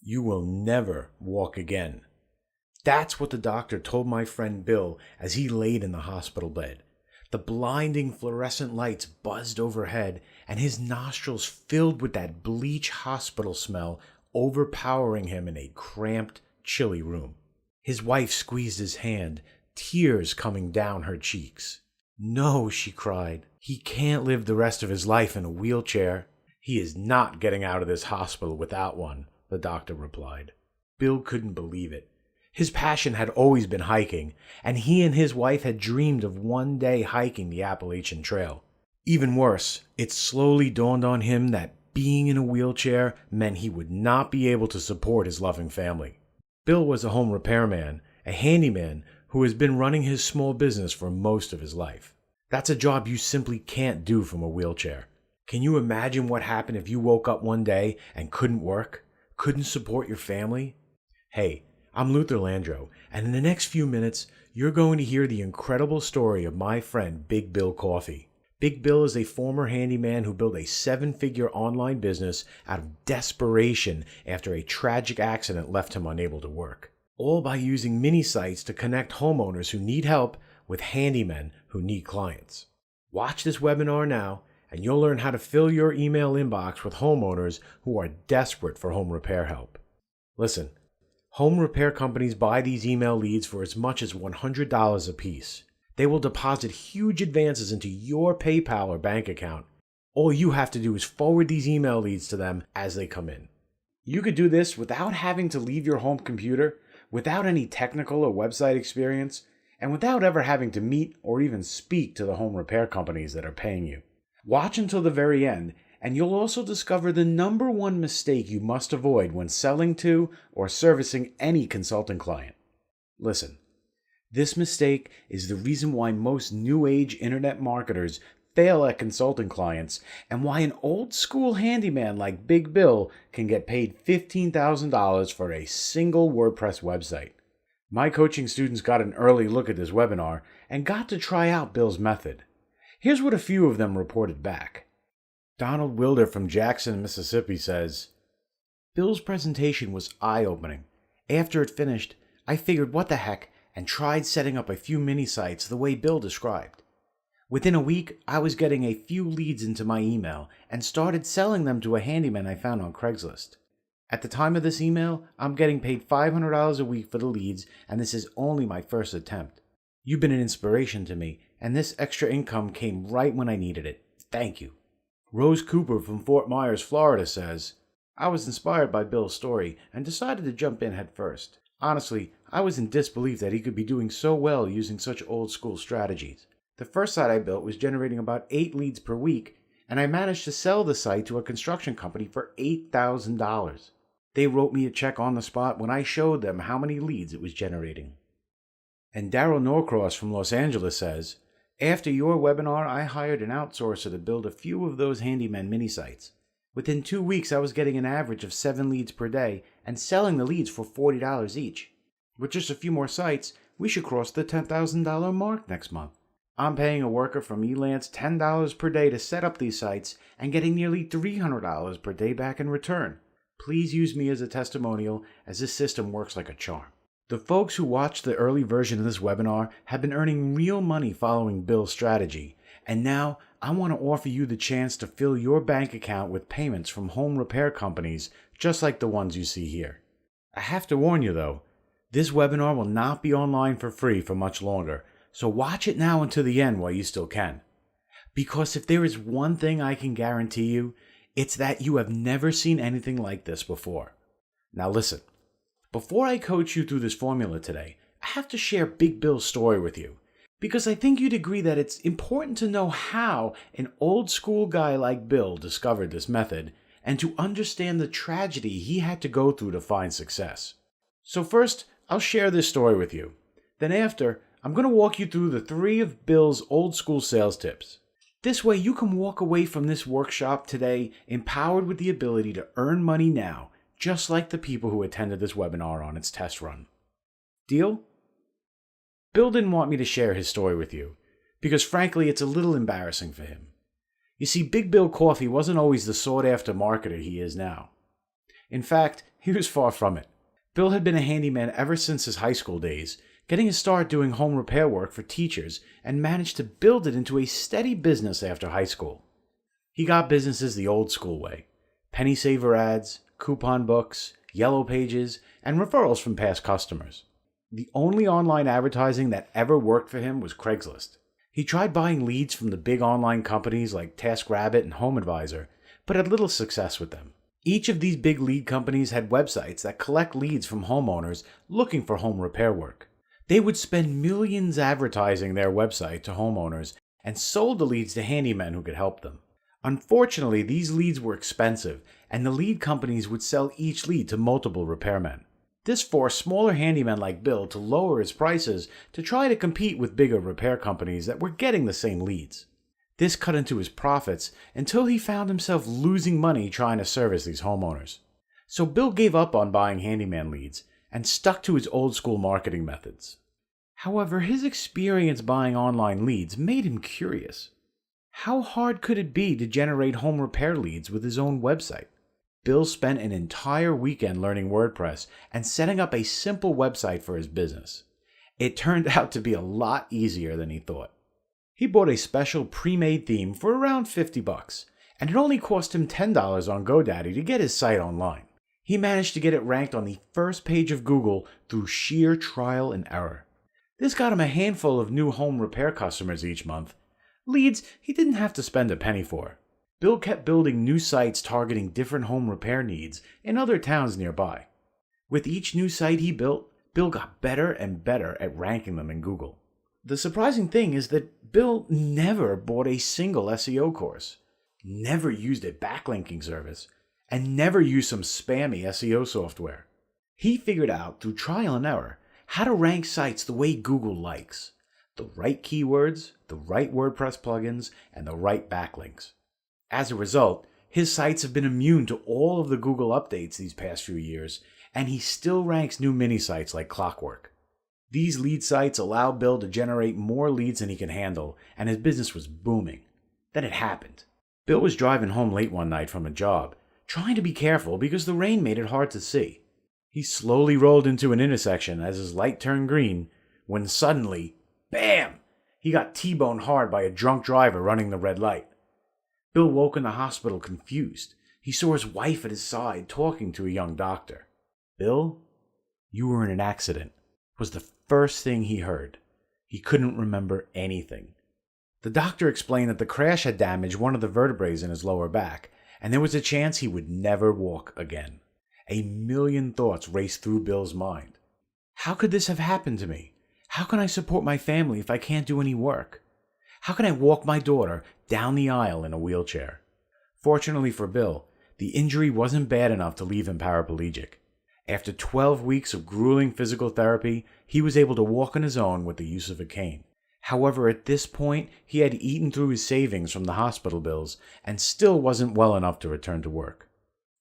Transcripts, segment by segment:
You will never walk again. That's what the doctor told my friend Bill as he laid in the hospital bed. The blinding fluorescent lights buzzed overhead, and his nostrils filled with that bleach hospital smell, overpowering him in a cramped, chilly room. His wife squeezed his hand, tears coming down her cheeks. "No," she cried. "He can't live the rest of his life in a wheelchair." "He is not getting out of this hospital without one," the doctor replied. Bill couldn't believe it. His passion had always been hiking, and he and his wife had dreamed of one day hiking the Appalachian Trail. Even worse, it slowly dawned on him that being in a wheelchair meant he would not be able to support his loving family. Bill was a home repairman, a handyman who has been running his small business for most of his life. That's a job you simply can't do from a wheelchair. Can you imagine what happened if you woke up one day and couldn't work, couldn't support your family? Hey, I'm Luther Landro, and in the next few minutes, you're going to hear the incredible story of my friend Big Bill Coffey. Big Bill is a former handyman who built a 7-figure online business out of desperation after a tragic accident left him unable to work. All by using mini sites to connect homeowners who need help with handymen who need clients. Watch this webinar now, and you'll learn how to fill your email inbox with homeowners who are desperate for home repair help. Listen, home repair companies buy these email leads for as much as $100 a piece. They will deposit huge advances into your PayPal or bank account. All you have to do is forward these email leads to them as they come in. You could do this without having to leave your home computer, without any technical or website experience, and without ever having to meet or even speak to the home repair companies that are paying you. Watch until the very end, and you'll also discover the number one mistake you must avoid when selling to or servicing any consulting client. Listen, this mistake is the reason why most new age internet marketers fail at consulting clients, and why an old school handyman like Big Bill can get paid $15,000 for a single WordPress website. My coaching students got an early look at this webinar and got to try out Bill's method. Here's what a few of them reported back. Donald Wilder from Jackson, Mississippi says, "Bill's presentation was eye-opening. After it finished, I figured what the heck and tried setting up a few mini sites the way Bill described. Within a week, I was getting a few leads into my email and started selling them to a handyman I found on Craigslist. At the time of this email, I'm getting paid $500 a week for the leads, and this is only my first attempt. You've been an inspiration to me, and this extra income came right when I needed it. Thank you." Rose Cooper from Fort Myers, Florida says, "I was inspired by Bill's story and decided to jump in head first. Honestly, I was in disbelief that he could be doing so well using such old school strategies. The first site I built was generating about 8 leads per week, and I managed to sell the site to a construction company for $8,000. They wrote me a check on the spot when I showed them how many leads it was generating." And Daryl Norcross from Los Angeles says, "After your webinar, I hired an outsourcer to build a few of those handyman mini sites. Within 2 weeks, I was getting an average of 7 leads per day and selling the leads for $40 each. With just a few more sites, we should cross the $10,000 mark next month. I'm paying a worker from Elance $10 per day to set up these sites and getting nearly $300 per day back in return. Please use me as a testimonial, as this system works like a charm." The folks who watched the early version of this webinar have been earning real money following Bill's strategy, and now I want to offer you the chance to fill your bank account with payments from home repair companies just like the ones you see here. I have to warn you though, this webinar will not be online for free for much longer, so watch it now until the end while you still can. Because if there is one thing I can guarantee you, it's that you have never seen anything like this before. Now listen, before I coach you through this formula today, I have to share Big Bill's story with you, because I think you'd agree that it's important to know how an old school guy like Bill discovered this method, and to understand the tragedy he had to go through to find success. So first, I'll share this story with you. Then after, I'm going to walk you through the 3 of Bill's old school sales tips. This way you can walk away from this workshop today empowered with the ability to earn money now, just like the people who attended this webinar on its test run. Deal? Bill didn't want me to share his story with you, because frankly it's a little embarrassing for him. You see, Big Bill Coffey wasn't always the sought-after marketer he is now. In fact, He was far from it. Bill had been a handyman ever since his high school days, getting his start doing home repair work for teachers, and managed to build it into a steady business after high school. He got businesses the old school way: penny saver ads, coupon books, yellow pages, and referrals from past customers. The only online advertising that ever worked for him was Craigslist. He tried buying leads from the big online companies like TaskRabbit and HomeAdvisor, but had little success with them. Each of these big lead companies had websites that collect leads from homeowners looking for home repair work. They would spend millions advertising their website to homeowners and sold the leads to handymen who could help them. Unfortunately, these leads were expensive, and the lead companies would sell each lead to multiple repairmen. This forced smaller handymen like Bill to lower his prices to try to compete with bigger repair companies that were getting the same leads. This cut into his profits until he found himself losing money trying to service these homeowners. So Bill gave up on buying handyman leads and stuck to his old school marketing methods. However, his experience buying online leads made him curious. How hard could it be to generate home repair leads with his own website? Bill spent an entire weekend learning WordPress and setting up a simple website for his business. It turned out to be a lot easier than he thought. He bought a special pre-made theme for around $50, and it only cost him $10 on GoDaddy to get his site online. He managed to get it ranked on the first page of Google through sheer trial and error. This got him a handful of new home repair customers each month, leads he didn't have to spend a penny for. Bill kept building new sites targeting different home repair needs in other towns nearby. With each new site he built, Bill got better and better at ranking them in Google. The surprising thing is that Bill never bought a single SEO course, never used a backlinking service, and never used some spammy SEO software. He figured out through trial and error how to rank sites the way Google likes: the right keywords, the right WordPress plugins, and the right backlinks. As a result, his sites have been immune to all of the Google updates these past few years, and he still ranks new mini sites like clockwork. These lead sites allow Bill to generate more leads than he can handle, and his business was booming. Then it happened. Bill was driving home late one night from a job, trying to be careful because the rain made it hard to see. He slowly rolled into an intersection as his light turned green, when suddenly, bam! He got T-boned hard by a drunk driver running the red light. Bill woke in the hospital confused. He saw his wife at his side talking to a young doctor. "Bill, you were in an accident," was the first thing he heard. He couldn't remember anything. The doctor explained that the crash had damaged one of the vertebrae in his lower back, and there was a chance he would never walk again. A million thoughts raced through Bill's mind. How could this have happened to me? How can I support my family if I can't do any work? How can I walk my daughter down the aisle in a wheelchair? Fortunately for Bill, the injury wasn't bad enough to leave him paraplegic. After 12 weeks of grueling physical therapy, he was able to walk on his own with the use of a cane. However, at this point, he had eaten through his savings from the hospital bills and still wasn't well enough to return to work.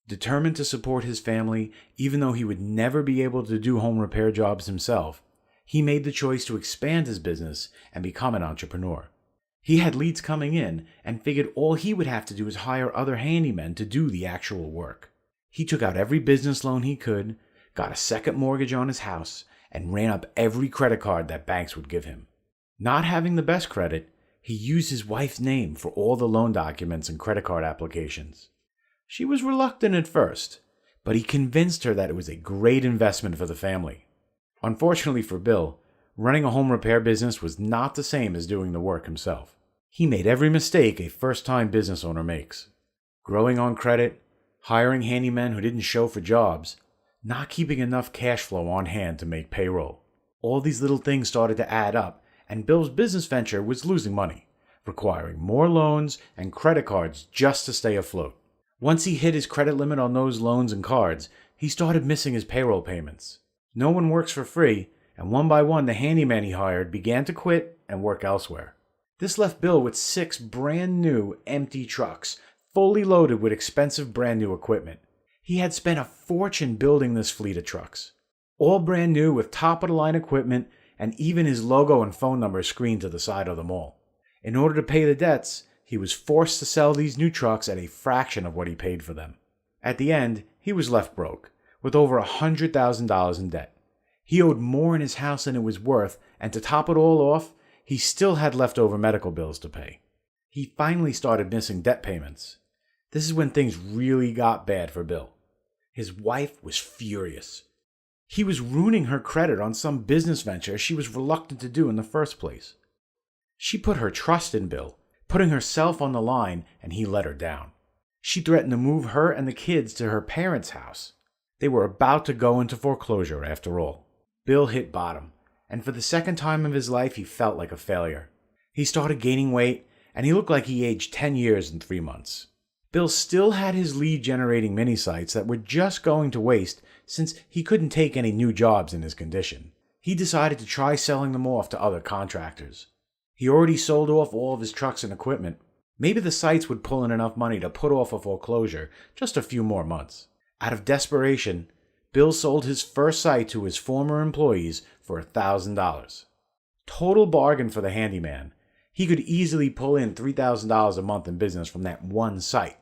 Determined to support his family, even though he would never be able to do home repair jobs himself, he made the choice to expand his business and become an entrepreneur. He had leads coming in and figured all he would have to do is hire other handymen to do the actual work. He took out every business loan he could, got a second mortgage on his house, and ran up every credit card that banks would give him. Not having the best credit, he used his wife's name for all the loan documents and credit card applications. She was reluctant at first, but he convinced her that it was a great investment for the family. Unfortunately for Bill, running a home repair business was not the same as doing the work himself. He made every mistake a first-time business owner makes. Growing on credit, hiring handymen who didn't show for jobs, not keeping enough cash flow on hand to make payroll. All these little things started to add up, and Bill's business venture was losing money, requiring more loans and credit cards just to stay afloat. Once he hit his credit limit on those loans and cards, he started missing his payroll payments. No one works for free, and one by one the handymen he hired began to quit and work elsewhere. This left Bill with 6 brand new, empty trucks, fully loaded with expensive brand new equipment. He had spent a fortune building this fleet of trucks. All brand new with top-of-the-line equipment, and even his logo and phone number screened to the side of them all. In order to pay the debts, he was forced to sell these new trucks at a fraction of what he paid for them. At the end, he was left broke, with over $100,000 in debt. He owed more in his house than it was worth, and to top it all off, he still had leftover medical bills to pay. He finally started missing debt payments. This is when things really got bad for Bill. His wife was furious. He was ruining her credit on some business venture she was reluctant to do in the first place. She put her trust in Bill, putting herself on the line, and he let her down. She threatened to move her and the kids to her parents' house. They were about to go into foreclosure after all. Bill hit bottom, and for the second time of his life he felt like a failure. He started gaining weight, and he looked like he aged 10 years in 3 months. Bill still had his lead-generating mini-sites that were just going to waste since he couldn't take any new jobs in his condition. He decided to try selling them off to other contractors. He already sold off all of his trucks and equipment. Maybe the sites would pull in enough money to put off a foreclosure just a few more months. Out of desperation, Bill sold his first site to his former employees for $1,000. Total bargain for the handyman. He could easily pull in $3,000 a month in business from that one site.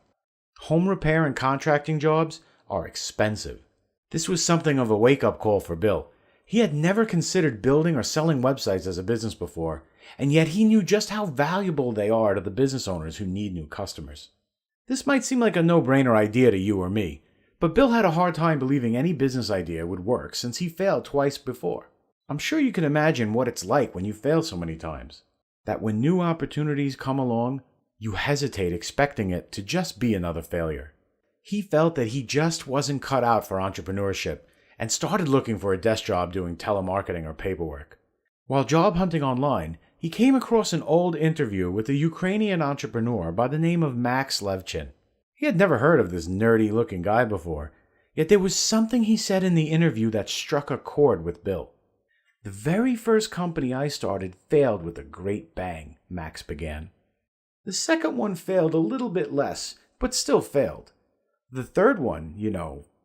Home repair and contracting jobs are expensive. This was something of a wake-up call for Bill. He had never considered building or selling websites as a business before, and yet he knew just how valuable they are to the business owners who need new customers. This might seem like a no-brainer idea to you or me, but Bill had a hard time believing any business idea would work since he failed twice before. I'm sure you can imagine what it's like when you fail so many times. That when new opportunities come along, you hesitate expecting it to just be another failure. He felt that he just wasn't cut out for entrepreneurship and started looking for a desk job doing telemarketing or paperwork. While job hunting online, he came across an old interview with a Ukrainian entrepreneur by the name of Max Levchin. He had never heard of this nerdy-looking guy before, yet there was something he said in the interview that struck a chord with Bill. "The very first company I started failed with a great bang," Max began. "The second one failed a little bit less, but still failed. The third one,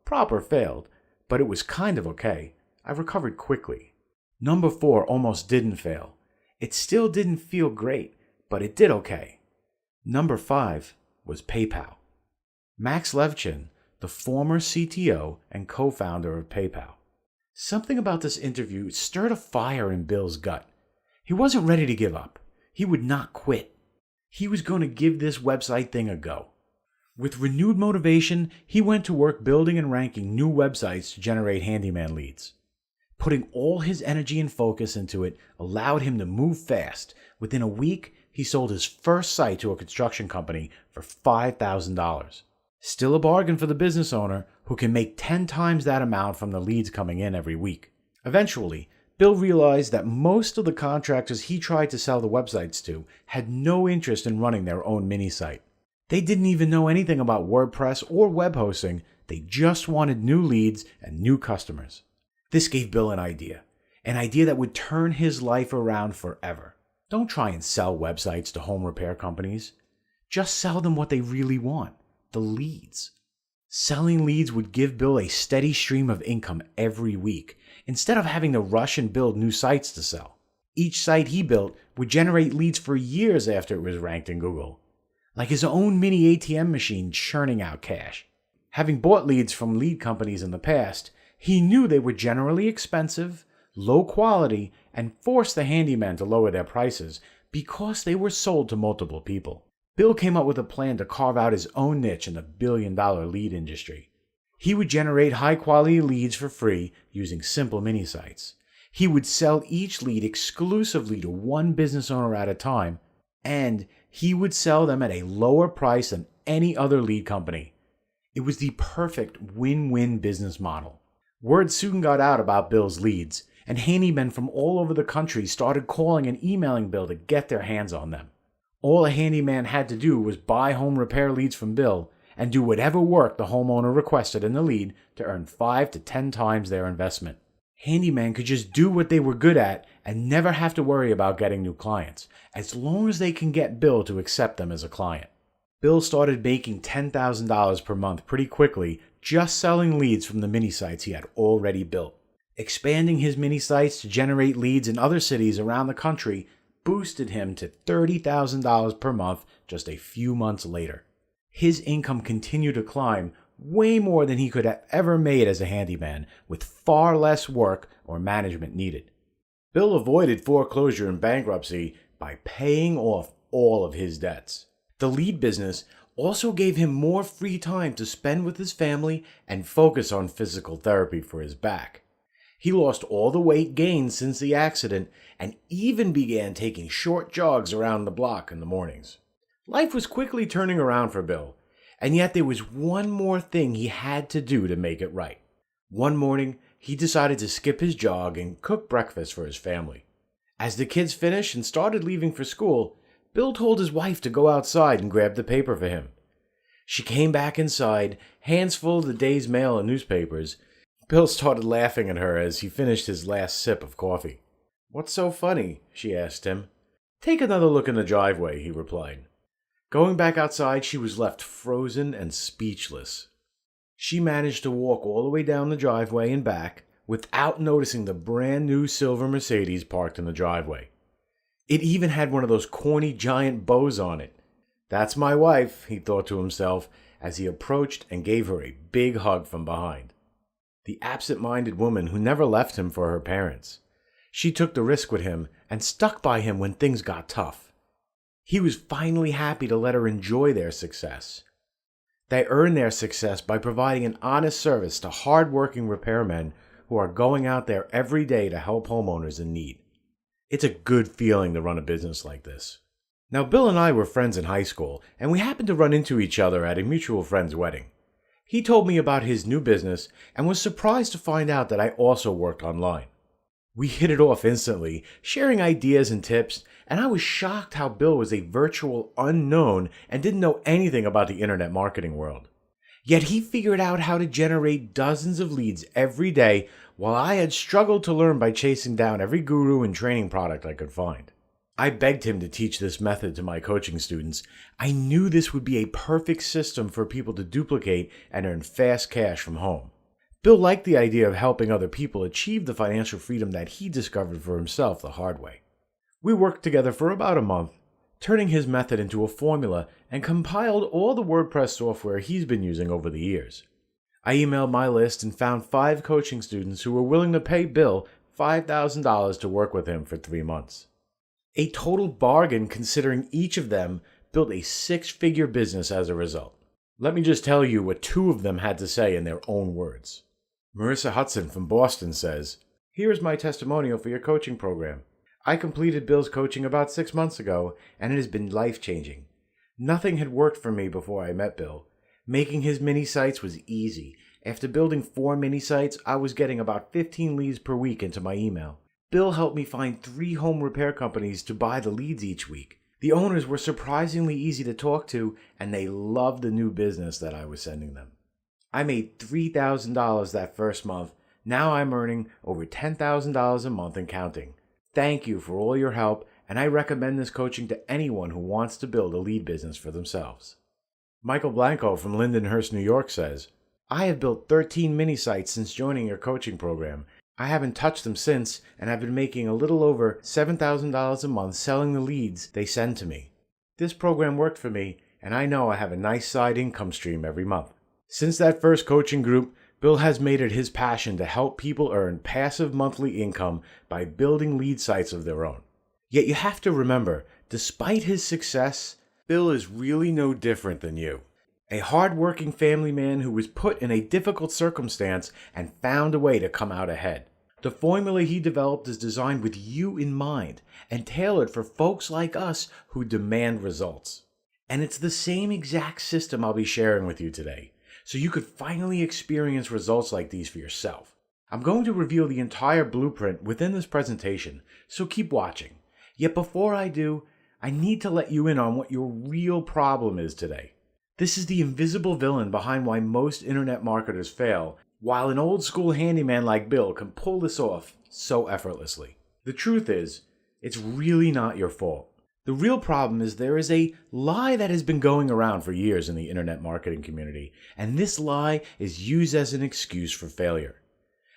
proper failed, but it was kind of okay. I recovered quickly. Number 4 almost didn't fail. It still didn't feel great, but it did okay. Number 5 was PayPal." Max Levchin, the former CTO and co-founder of PayPal. Something about this interview stirred a fire in Bill's gut. He wasn't ready to give up. He would not quit. He was going to give this website thing a go. With renewed motivation, he went to work building and ranking new websites to generate handyman leads. Putting all his energy and focus into it allowed him to move fast. Within a week, he sold his first site to a construction company for $5,000. Still a bargain for the business owner who can make 10 times that amount from the leads coming in every week. Eventually, Bill realized that most of the contractors he tried to sell the websites to had no interest in running their own mini-site. They didn't even know anything about WordPress or web hosting. They just wanted new leads and new customers. This gave Bill an idea that would turn his life around forever. Don't try and sell websites to home repair companies. Just sell them what they really want, the leads. Selling leads would give Bill a steady stream of income every week, instead of having to rush and build new sites to sell. Each site he built would generate leads for years after it was ranked in Google, like his own mini ATM machine churning out cash. Having bought leads from lead companies in the past, he knew they were generally expensive, low quality, and forced the handymen to lower their prices because they were sold to multiple people. Bill came up with a plan to carve out his own niche in the billion-dollar lead industry. He would generate high-quality leads for free using simple mini-sites. He would sell each lead exclusively to one business owner at a time, and he would sell them at a lower price than any other lead company. It was the perfect win-win business model. Word soon got out about Bill's leads, and handymen from all over the country started calling and emailing Bill to get their hands on them. All a handyman had to do was buy home repair leads from Bill and do whatever work the homeowner requested in the lead to earn 5 to 10 times their investment. Handymen could just do what they were good at and never have to worry about getting new clients, as long as they can get Bill to accept them as a client. Bill started making $10,000 per month pretty quickly just selling leads from the mini-sites he had already built. Expanding his mini-sites to generate leads in other cities around the country boosted him to $30,000 per month just a few months later. His income continued to climb way more than he could have ever made as a handyman, with far less work or management needed. Bill avoided foreclosure and bankruptcy by paying off all of his debts. The lead business also gave him more free time to spend with his family and focus on physical therapy for his back. He lost all the weight gained since the accident and even began taking short jogs around the block in the mornings. Life was quickly turning around for Bill, and yet there was one more thing he had to do to make it right. One morning, he decided to skip his jog and cook breakfast for his family. As the kids finished and started leaving for school, Bill told his wife to go outside and grab the paper for him. She came back inside, hands full of the day's mail and newspapers. Bill started laughing at her as he finished his last sip of coffee. "What's so funny?" she asked him. "Take another look in the driveway," he replied. Going back outside, she was left frozen and speechless. She managed to walk all the way down the driveway and back without noticing the brand new silver Mercedes parked in the driveway. It even had one of those corny giant bows on it. "That's my wife," he thought to himself as he approached and gave her a big hug from behind. The absent-minded woman who never left him for her parents. She took the risk with him and stuck by him when things got tough. He was finally happy to let her enjoy their success. They earn their success by providing an honest service to hard-working repairmen who are going out there every day to help homeowners in need. It's a good feeling to run a business like this. Now, Bill and I were friends in high school, and we happened to run into each other at a mutual friend's wedding. He told me about his new business and was surprised to find out that I also worked online. We hit it off instantly, sharing ideas and tips, and I was shocked how Bill was a virtual unknown and didn't know anything about the internet marketing world. Yet he figured out how to generate dozens of leads every day, while I had struggled to learn by chasing down every guru and training product I could find. I begged him to teach this method to my coaching students. I knew this would be a perfect system for people to duplicate and earn fast cash from home. Bill liked the idea of helping other people achieve the financial freedom that he discovered for himself the hard way. We worked together for about a month, turning his method into a formula, and compiled all the WordPress software he's been using over the years. I emailed my list and found 5 coaching students who were willing to pay Bill $5,000 to work with him for 3 months. A total bargain considering each of them built a 6-figure business as a result. Let me just tell you what 2 of them had to say in their own words. Marissa Hudson from Boston says, "Here is my testimonial for your coaching program. I completed Bill's coaching about 6 months ago, and it has been life-changing. Nothing had worked for me before I met Bill. Making his mini sites was easy. After building 4 mini sites, I was getting about 15 leads per week into my email. Bill helped me find 3 home repair companies to buy the leads each week. The owners were surprisingly easy to talk to, and they loved the new business that I was sending them. I made $3,000 that first month. Now I'm earning over $10,000 a month and counting. Thank you for all your help, and I recommend this coaching to anyone who wants to build a lead business for themselves." Michael Blanco from Lindenhurst, New York says, "I have built 13 mini sites since joining your coaching program. I haven't touched them since, and I've been making a little over $7,000 a month selling the leads they send to me. This program worked for me, and I know I have a nice side income stream every month." Since that first coaching group, Bill has made it his passion to help people earn passive monthly income by building lead sites of their own. Yet you have to remember, despite his success, Bill is really no different than you. A hard-working family man who was put in a difficult circumstance and found a way to come out ahead. The formula he developed is designed with you in mind and tailored for folks like us who demand results. And it's the same exact system I'll be sharing with you today, so you could finally experience results like these for yourself. I'm going to reveal the entire blueprint within this presentation, so keep watching. Yet before I do, I need to let you in on what your real problem is today. This is the invisible villain behind why most internet marketers fail, while an old school handyman like Bill can pull this off so effortlessly. The truth is, it's really not your fault. The real problem is there is a lie that has been going around for years in the internet marketing community, and this lie is used as an excuse for failure.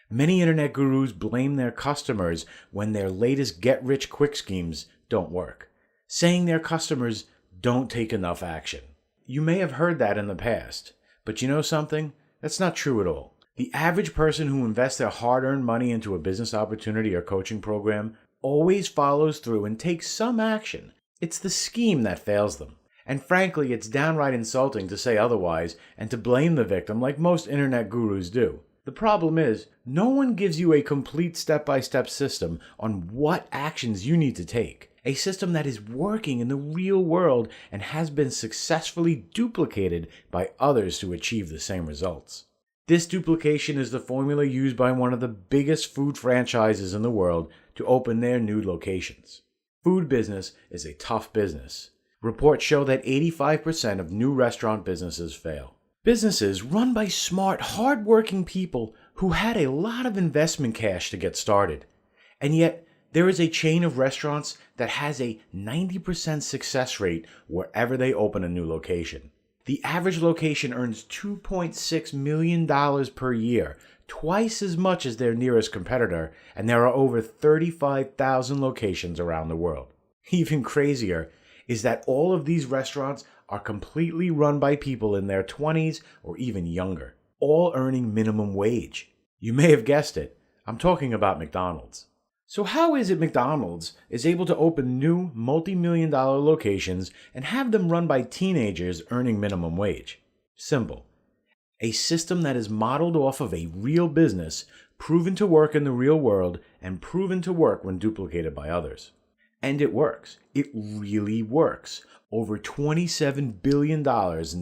Many internet gurus blame their customers when their latest get-rich-quick schemes don't work, saying their customers don't take enough action. You may have heard that in the past, But you know something? That's not true at all. The average person who invests their hard-earned money into a business opportunity or coaching program always follows through and takes some action. It's the scheme that fails them. And frankly, it's downright insulting to say otherwise and to blame the victim like most internet gurus do. The problem is, no one gives you a complete step-by-step system on what actions you need to take. A system that is working in the real world and has been successfully duplicated by others to achieve the same results. This duplication is the formula used by one of the biggest food franchises in the world to open their new locations. Food business is a tough business. Reports show that 85% of new restaurant businesses fail. Businesses run by smart, hard-working people who had a lot of investment cash to get started. And yet, there is a chain of restaurants that has a 90% success rate wherever they open a new location. The average location earns $2.6 million per year, twice as much as their nearest competitor, and there are over 35,000 locations around the world. Even crazier is that all of these restaurants are completely run by people in their 20s or even younger, all earning minimum wage. You may have guessed it, I'm talking about McDonald's. So how is it McDonald's is able to open new multi-million-dollar locations and have them run by teenagers earning minimum wage? Simple. A system that is modeled off of a real business, proven to work in the real world, and proven to work when duplicated by others. And it works. It really works. Over $27 billion in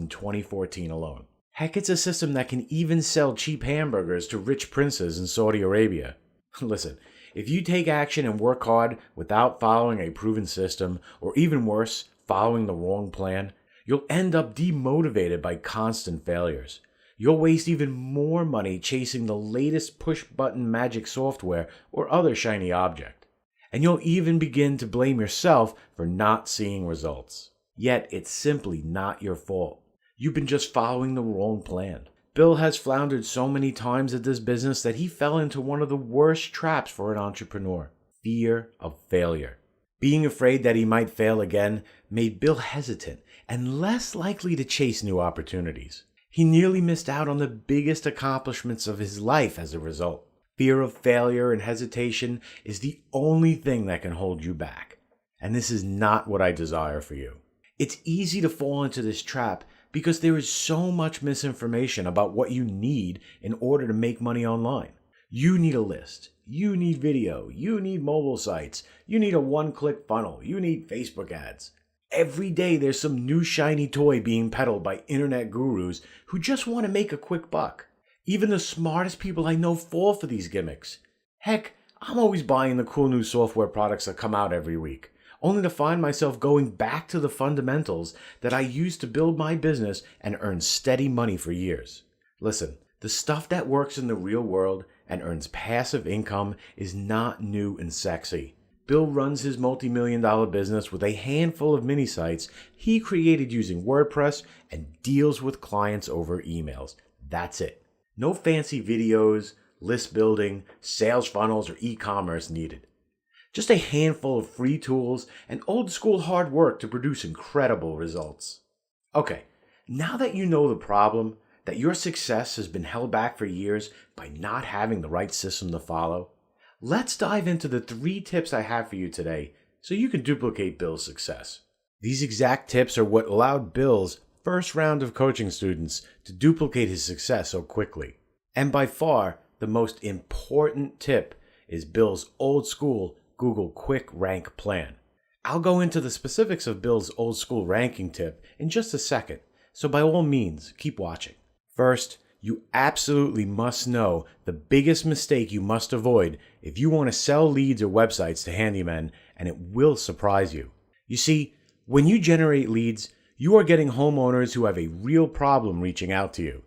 2014 alone. Heck, it's a system that can even sell cheap hamburgers to rich princes in Saudi Arabia. Listen, if you take action and work hard without following a proven system, or even worse, following the wrong plan, you'll end up demotivated by constant failures. You'll waste even more money chasing the latest push-button magic software or other shiny object. And you'll even begin to blame yourself for not seeing results. Yet it's simply not your fault. You've been just following the wrong plan. Bill has floundered so many times at this business that he fell into one of the worst traps for an entrepreneur: fear of failure. Being afraid that he might fail again made Bill hesitant and less likely to chase new opportunities. He nearly missed out on the biggest accomplishments of his life as a result. Fear of failure and hesitation is the only thing that can hold you back. And this is not what I desire for you. It's easy to fall into this trap because there is so much misinformation about what you need in order to make money online. You need a list. You need video. You need mobile sites. You need a one-click funnel. You need Facebook ads. Every day there's some new shiny toy being peddled by internet gurus who just want to make a quick buck. Even the smartest people I know fall for these gimmicks. Heck, I'm always buying the cool new software products that come out every week, only to find myself going back to the fundamentals that I used to build my business and earn steady money for years. Listen, the stuff that works in the real world and earns passive income is not new and sexy. Bill runs his multi-million-dollar business with a handful of mini sites he created using WordPress and deals with clients over emails. That's it. No fancy videos, list building, sales funnels, or e-commerce needed. Just a handful of free tools and old school hard work to produce incredible results. Okay, now that you know the problem, that your success has been held back for years by not having the right system to follow, let's dive into the 3 tips I have for you today so you can duplicate Bill's success. These exact tips are what allowed Bill's first round of coaching students to duplicate his success so quickly. And by far, the most important tip is Bill's old school Google Quick Rank plan. I'll go into the specifics of Bill's old school ranking tip in just a second, so by all means, keep watching. First, you absolutely must know the biggest mistake you must avoid if you want to sell leads or websites to handymen, and it will surprise you. You see, when you generate leads, you are getting homeowners who have a real problem reaching out to you.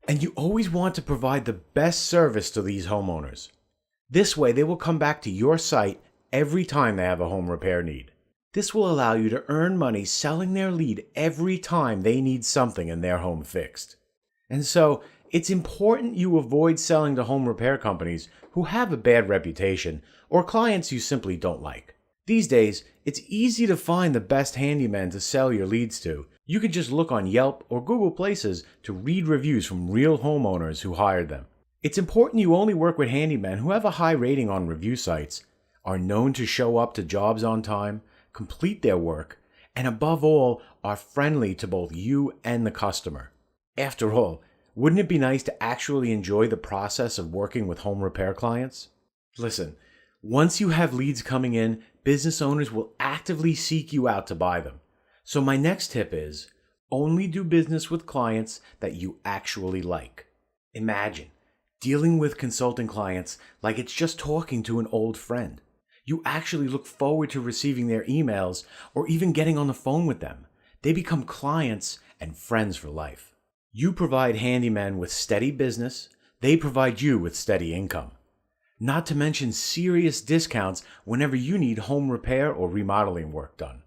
And you always want to provide the best service to these homeowners. This way, they will come back to your site every time they have a home repair need. This will allow you to earn money selling their lead every time they need something in their home fixed. And so, it's important you avoid selling to home repair companies who have a bad reputation or clients you simply don't like. These days, it's easy to find the best handymen to sell your leads to, You could just look on Yelp or Google Places to read reviews from real homeowners who hired them. It's important you only work with handymen who have a high rating on review sites, are known to show up to jobs on time, complete their work, and above all, are friendly to both you and the customer. After all, wouldn't it be nice to actually enjoy the process of working with home repair clients? Listen, once you have leads coming in, business owners will actively seek you out to buy them. So my next tip is, only do business with clients that you actually like. Imagine dealing with consulting clients like it's just talking to an old friend. You actually look forward to receiving their emails or even getting on the phone with them. They become clients and friends for life. You provide handymen with steady business. They provide you with steady income. Not to mention serious discounts whenever you need home repair or remodeling work done.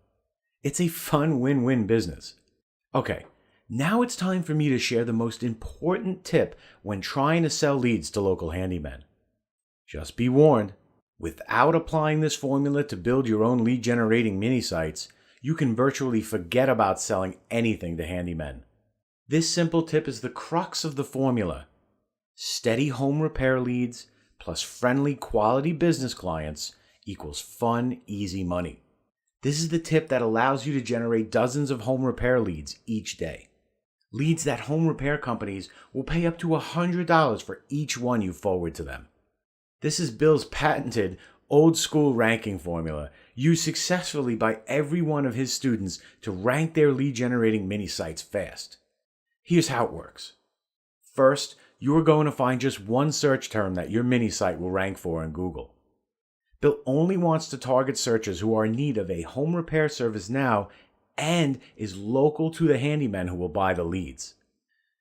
It's a fun win-win business. Okay, now it's time for me to share the most important tip when trying to sell leads to local handymen. Just be warned, without applying this formula to build your own lead generating mini sites, you can virtually forget about selling anything to handymen. This simple tip is the crux of the formula. Steady home repair leads plus friendly quality business clients equals fun, easy money. This is the tip that allows you to generate dozens of home repair leads each day. Leads that home repair companies will pay up to $100 for each one you forward to them. This is Bill's patented old school ranking formula used successfully by every one of his students to rank their lead generating mini sites fast. Here's how it works. First, you are going to find just one search term that your mini site will rank for in Google. Bill only wants to target searchers who are in need of a home repair service now and is local to the handyman who will buy the leads.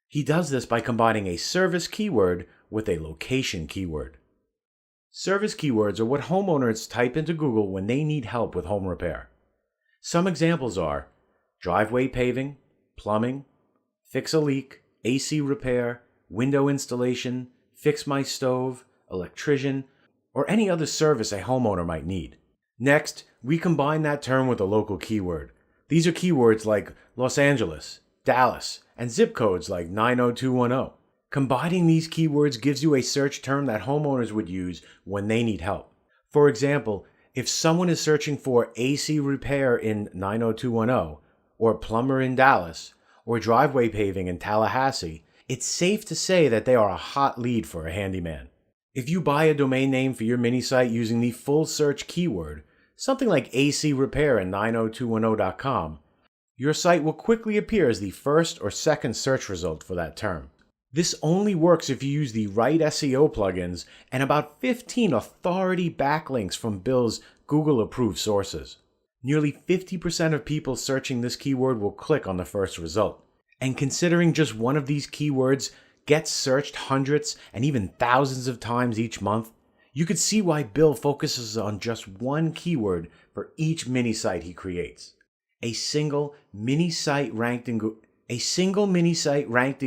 He does this by combining a service keyword with a location keyword. Service keywords are what homeowners type into Google when they need help with home repair. Some examples are driveway paving, plumbing, fix a leak, AC repair, window installation, fix my stove, electrician, or any other service a homeowner might need. Next, we combine that term with a local keyword. These are keywords like Los Angeles, Dallas, and zip codes like 90210. Combining these keywords gives you a search term that homeowners would use when they need help. For example, if someone is searching for AC repair in 90210, or plumber in Dallas, or driveway paving in Tallahassee, it's safe to say that they are a hot lead for a handyman. If you buy a domain name for your mini site using the full search keyword, something like AC repair in 90210.com, your site will quickly appear as the first or second search result for that term. This only works if you use the right SEO plugins and about 15 authority backlinks from Bill's Google-approved sources. Nearly 50% of people searching this keyword will click on the first result. And considering just one of these keywords gets searched hundreds and even thousands of times each month, you could see why Bill focuses on just one keyword for each mini site he creates. A single mini site ranked in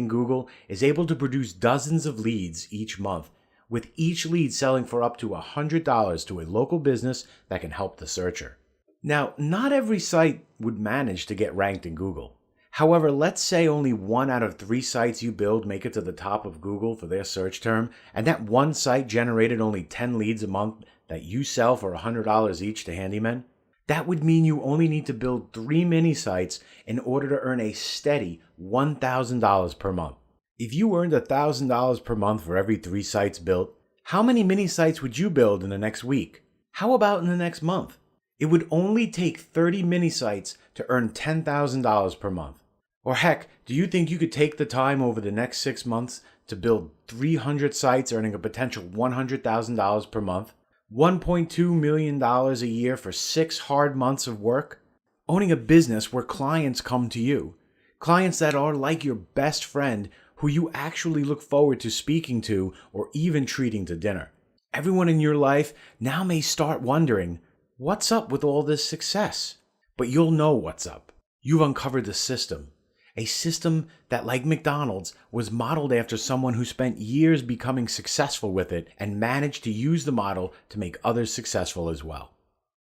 Google is able to produce dozens of leads each month, with each lead selling for up to $100 to a local business that can help the searcher. Now, not every site would manage to get ranked in Google. However, let's say only 1 out of 3 sites you build make it to the top of Google for their search term, and that one site generated only 10 leads a month that you sell for $100 each to handymen. That would mean you only need to build 3 mini sites in order to earn a steady $1,000 per month. If you earned $1,000 per month for every 3 sites built, how many mini sites would you build in the next week? How about in the next month? It would only take 30 mini sites to earn $10,000 per month. Or heck, do you think you could take the time over the next 6 months to build 300 sites earning a potential $100,000 per month? $1.2 million a year for 6 hard months of work? Owning a business where clients come to you. Clients that are like your best friend who you actually look forward to speaking to or even treating to dinner. Everyone in your life now may start wondering, what's up with all this success? But you'll know what's up. You've uncovered the system. A system that, like McDonald's, was modeled after someone who spent years becoming successful with it and managed to use the model to make others successful as well.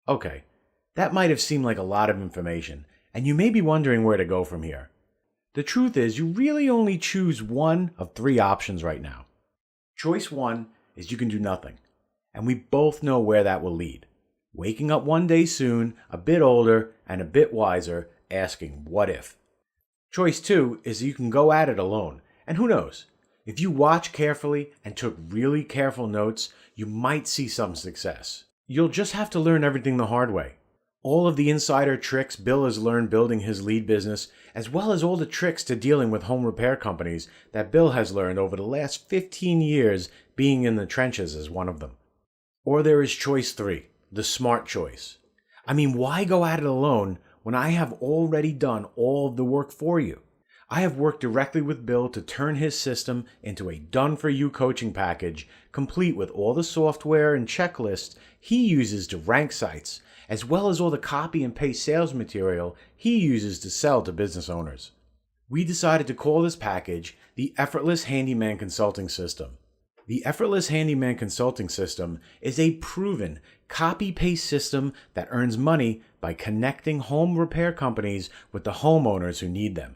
Okay, that might have seemed like a lot of information, And you may be wondering where to go from here. The truth is, you really only choose one of three options right now. Choice one is you can do nothing, and we both know where that will lead. Waking up one day soon, a bit older and a bit wiser, asking, what if? Choice two is you can go at it alone, and who knows? If you watch carefully and took really careful notes, you might see some success. You'll just have to learn everything the hard way. All of the insider tricks Bill has learned building his lead business, as well as all the tricks to dealing with home repair companies that Bill has learned over the last 15 years being in the trenches as one of them. Or there is choice three, the smart choice. I mean, why go at it alone when I have already done all of the work for you? I have worked directly with Bill to turn his system into a done-for-you coaching package, complete with all the software and checklists he uses to rank sites, as well as all the copy and paste sales material he uses to sell to business owners. We decided to call this package the Effortless Handyman Consulting System. The Effortless Handyman Consulting System is a proven copy-paste system that earns money by connecting home repair companies with the homeowners who need them.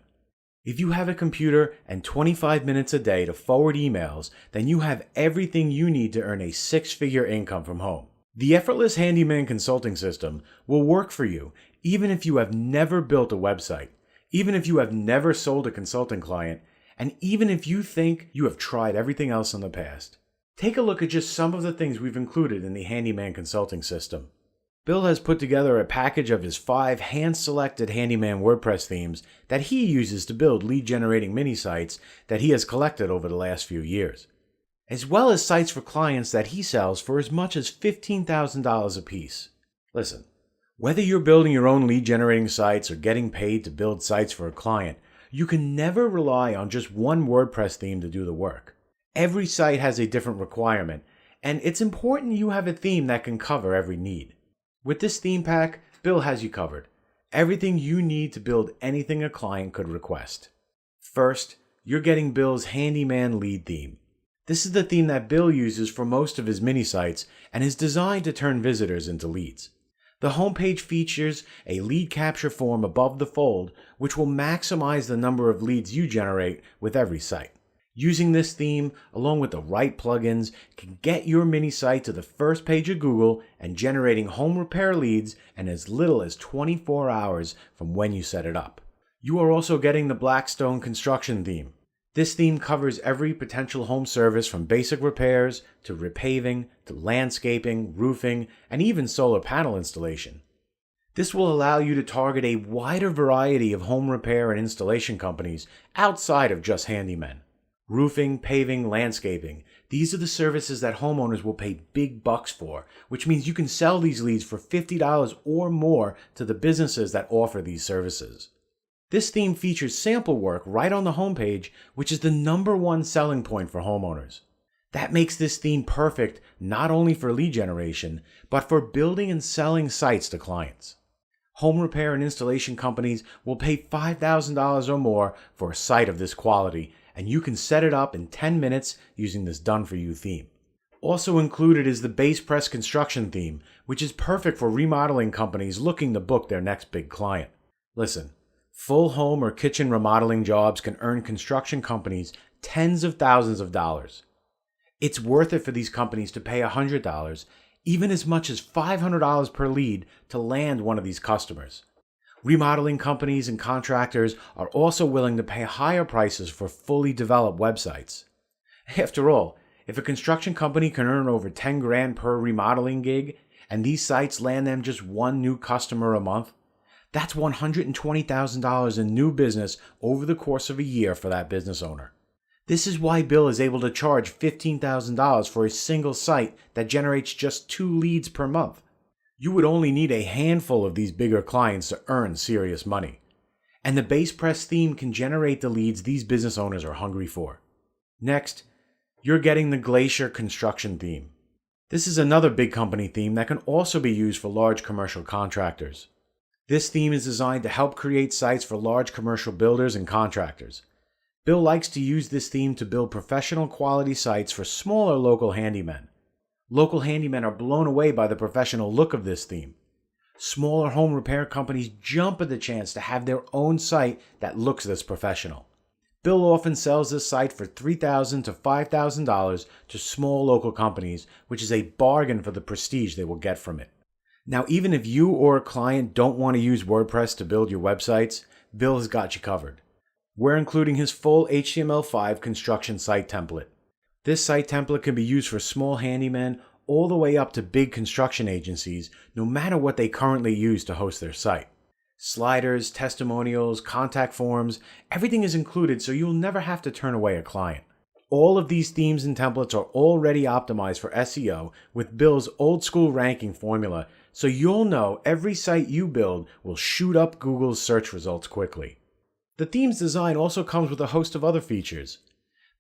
If you have a computer and 25 minutes a day to forward emails, then you have everything you need to earn a six-figure income from home. The Effortless Handyman Consulting System will work for you even if you have never built a website, even if you have never sold a consulting client, and even if you think you have tried everything else in the past. Take a look at just some of the things we've included in the Handyman Consulting System. Bill has put together a package of his 5 hand-selected Handyman WordPress themes that he uses to build lead-generating mini-sites that he has collected over the last few years, as well as sites for clients that he sells for as much as $15,000 a piece. Listen, whether you're building your own lead-generating sites or getting paid to build sites for a client, you can never rely on just one WordPress theme to do the work. Every site has a different requirement, and it's important you have a theme that can cover every need. With this theme pack, Bill has you covered. Everything you need to build anything a client could request. First, you're getting Bill's Handyman lead theme. This is the theme that Bill uses for most of his mini sites and is designed to turn visitors into leads. The homepage features a lead capture form above the fold, which will maximize the number of leads you generate with every site. Using this theme, along with the right plugins, can get your mini site to the first page of Google and generating home repair leads in as little as 24 hours from when you set it up. You are also getting the Blackstone construction theme. This theme covers every potential home service from basic repairs to repaving to landscaping, roofing, and even solar panel installation. This will allow you to target a wider variety of home repair and installation companies outside of just handymen. Roofing, paving, landscaping. These are the services that homeowners will pay big bucks for, which means you can sell these leads for $50 or more to the businesses that offer these services. This theme features sample work right on the homepage, which is the #1 selling point for homeowners. That makes this theme perfect not only for lead generation, but for building and selling sites to clients. Home repair and installation companies will pay $5,000 or more for a site of this quality, and you can set it up in 10 minutes using this done-for-you theme. Also included is the BasePress construction theme, which is perfect for remodeling companies looking to book their next big client. Listen, full home or kitchen remodeling jobs can earn construction companies tens of thousands of dollars. It's worth it for these companies to pay $100, even as much as $500 per lead to land one of these customers. Remodeling companies and contractors are also willing to pay higher prices for fully developed websites. After all, if a construction company can earn over $10,000 per remodeling gig, and these sites land them just one new customer a month, that's $120,000 in new business over the course of a year for that business owner. This is why Bill is able to charge $15,000 for a single site that generates just 2 leads per month. You would only need a handful of these bigger clients to earn serious money. And the BasePress theme can generate the leads these business owners are hungry for. Next, you're getting the Glacier construction theme. This is another big company theme that can also be used for large commercial contractors. This theme is designed to help create sites for large commercial builders and contractors. Bill likes to use this theme to build professional quality sites for smaller local handymen. Local handymen are blown away by the professional look of this theme. Smaller home repair companies jump at the chance to have their own site that looks this professional. Bill often sells this site for $3,000 to $5,000 to small local companies, which is a bargain for the prestige they will get from it. Now, even if you or a client don't want to use WordPress to build your websites, Bill has got you covered. We're including his full HTML5 construction site template. This site template can be used for small handymen all the way up to big construction agencies, no matter what they currently use to host their site. Sliders, testimonials, contact forms, everything is included so you'll never have to turn away a client. All of these themes and templates are already optimized for SEO with Bill's old school ranking formula, so you'll know every site you build will shoot up Google's search results quickly. The theme's design also comes with a host of other features.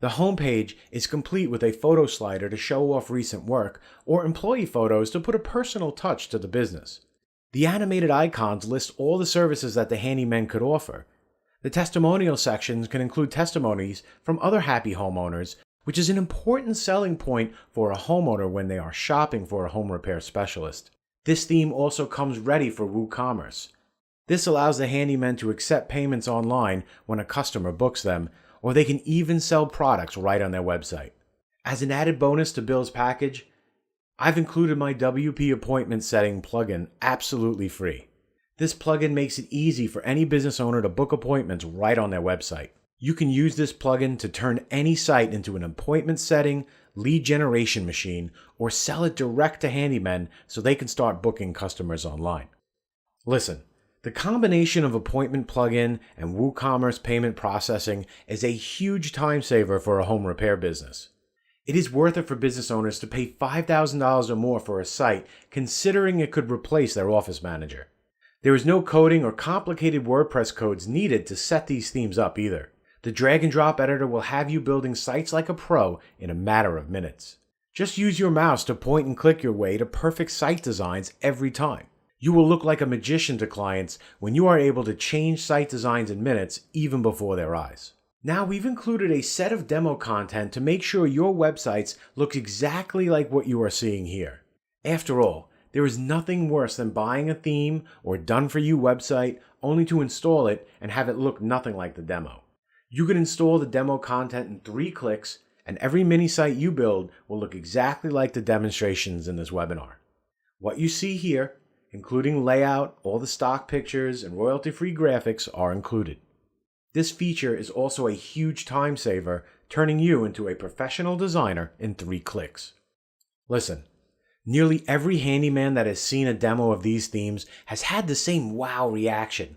The homepage is complete with a photo slider to show off recent work, or employee photos to put a personal touch to the business. The animated icons list all the services that the handymen could offer. The testimonial sections can include testimonies from other happy homeowners, which is an important selling point for a homeowner when they are shopping for a home repair specialist. This theme also comes ready for WooCommerce. This allows the handymen to accept payments online when a customer books them, or they can even sell products right on their website. As an added bonus to Bill's package, I've included my WP appointment setting plugin absolutely free. This plugin makes it easy for any business owner to book appointments right on their website. You can use this plugin to turn any site into an appointment setting, lead generation machine, or sell it direct to handymen so they can start booking customers online. Listen, the combination of appointment plugin and WooCommerce payment processing is a huge time saver for a home repair business. It is worth it for business owners to pay $5,000 or more for a site, considering it could replace their office manager. There is no coding or complicated WordPress codes needed to set these themes up either. The drag and drop editor will have you building sites like a pro in a matter of minutes. Just use your mouse to point and click your way to perfect site designs every time. You will look like a magician to clients when you are able to change site designs in minutes even before their eyes. Now we've included a set of demo content to make sure your websites look exactly like what you are seeing here. After all, there is nothing worse than buying a theme or done-for-you website only to install it and have it look nothing like the demo. You can install the demo content in 3 clicks, and every mini site you build will look exactly like the demonstrations in this webinar. What you see here, including layout, all the stock pictures, and royalty-free graphics are included. This feature is also a huge time saver, turning you into a professional designer in 3 clicks. Listen, nearly every handyman that has seen a demo of these themes has had the same wow reaction.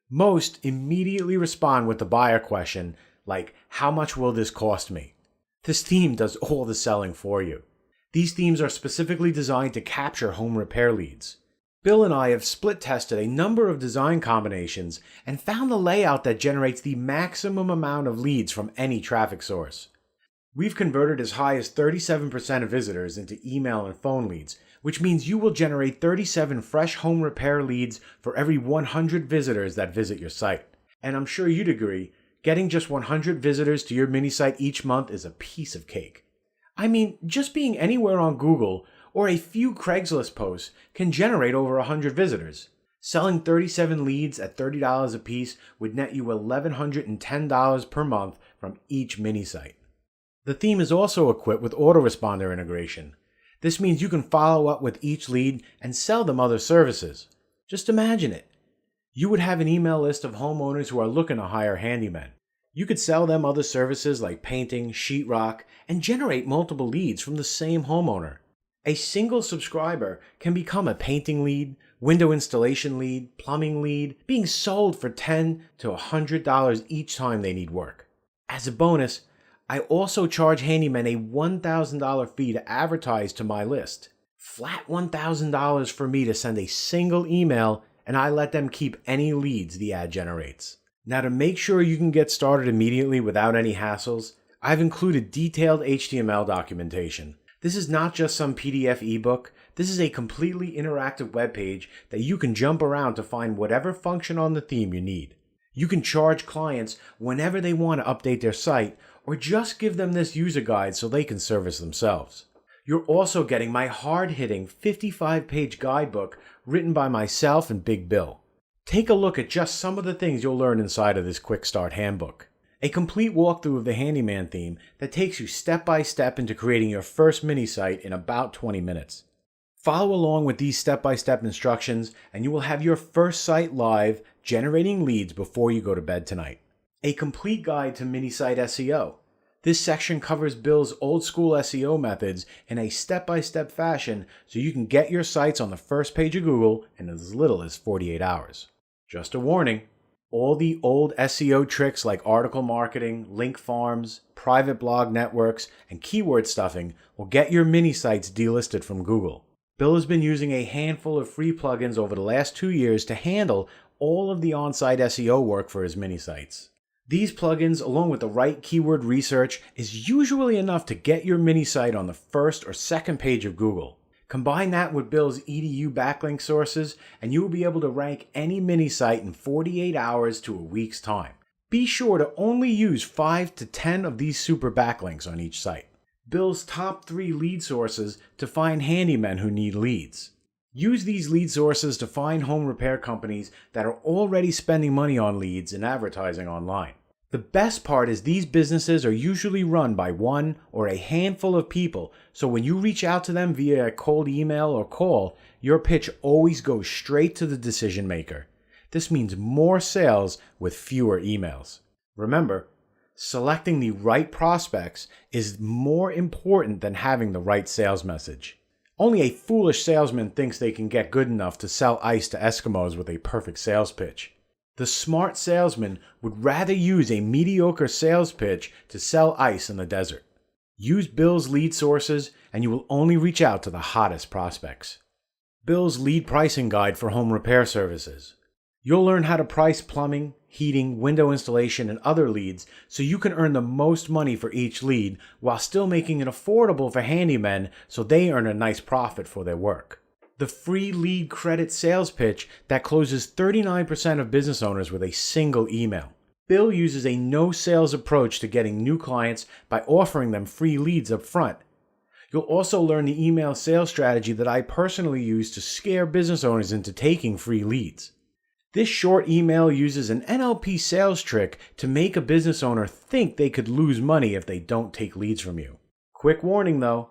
Most immediately respond with the buyer question, like, how much will this cost me? This theme does all the selling for you. These themes are specifically designed to capture home repair leads. Bill and I have split tested a number of design combinations and found the layout that generates the maximum amount of leads from any traffic source. We've converted as high as 37% of visitors into email and phone leads, which means you will generate 37 fresh home repair leads for every 100 visitors that visit your site. And I'm sure you'd agree, getting just 100 visitors to your mini site each month is a piece of cake. I mean, just being anywhere on Google or a few Craigslist posts can generate over 100 visitors. Selling 37 leads at $30 a piece would net you $1,110 per month from each mini site. The theme is also equipped with autoresponder integration. This means you can follow up with each lead and sell them other services. Just imagine it. You would have an email list of homeowners who are looking to hire handymen. You could sell them other services like painting, sheetrock, and generate multiple leads from the same homeowner. A single subscriber can become a painting lead, window installation lead, plumbing lead, being sold for $10 to $100 each time they need work. As a bonus, I also charge handymen a $1,000 fee to advertise to my list. Flat $1,000 for me to send a single email, and I let them keep any leads the ad generates. Now, to make sure you can get started immediately without any hassles, I've included detailed HTML documentation. This is not just some PDF ebook. This is a completely interactive web page that you can jump around to find whatever function on the theme you need. You can charge clients whenever they want to update their site, or just give them this user guide so they can service themselves. You're also getting my hard-hitting 55-page guidebook written by myself and Big Bill. Take a look at just some of the things you'll learn inside of this Quick Start Handbook. A complete walkthrough of the Handyman theme that takes you step by step into creating your first mini site in about 20 minutes. Follow along with these step-by-step instructions and you will have your first site live, generating leads before you go to bed tonight. A complete guide to mini site SEO. This section covers Bill's old school SEO methods in a step-by-step fashion so you can get your sites on the first page of Google in as little as 48 hours. Just a warning, all the old SEO tricks like article marketing, link farms, private blog networks, and keyword stuffing will get your mini sites delisted from Google. Bill has been using a handful of free plugins over the last 2 years to handle all of the on-site SEO work for his mini sites. These plugins, along with the right keyword research, is usually enough to get your mini site on the first or second page of Google. Combine that with Bill's EDU backlink sources, and you will be able to rank any mini site in 48 hours to a week's time. Be sure to only use 5 to 10 of these super backlinks on each site. Bill's top 3 lead sources to find handymen who need leads. Use these lead sources to find home repair companies that are already spending money on leads and advertising online. The best part is these businesses are usually run by one or a handful of people, so when you reach out to them via a cold email or call, your pitch always goes straight to the decision maker. This means more sales with fewer emails. Remember, selecting the right prospects is more important than having the right sales message. Only a foolish salesman thinks they can get good enough to sell ice to Eskimos with a perfect sales pitch. The smart salesman would rather use a mediocre sales pitch to sell ice in the desert. Use Bill's lead sources and you will only reach out to the hottest prospects. Bill's lead pricing guide for home repair services. You'll learn how to price plumbing, heating, window installation, and other leads so you can earn the most money for each lead while still making it affordable for handymen so they earn a nice profit for their work. The free lead credit sales pitch that closes 39% of business owners with a single email. Bill uses a no-sales approach to getting new clients by offering them free leads up front. You'll also learn the email sales strategy that I personally use to scare business owners into taking free leads. This short email uses an NLP sales trick to make a business owner think they could lose money if they don't take leads from you. Quick warning though,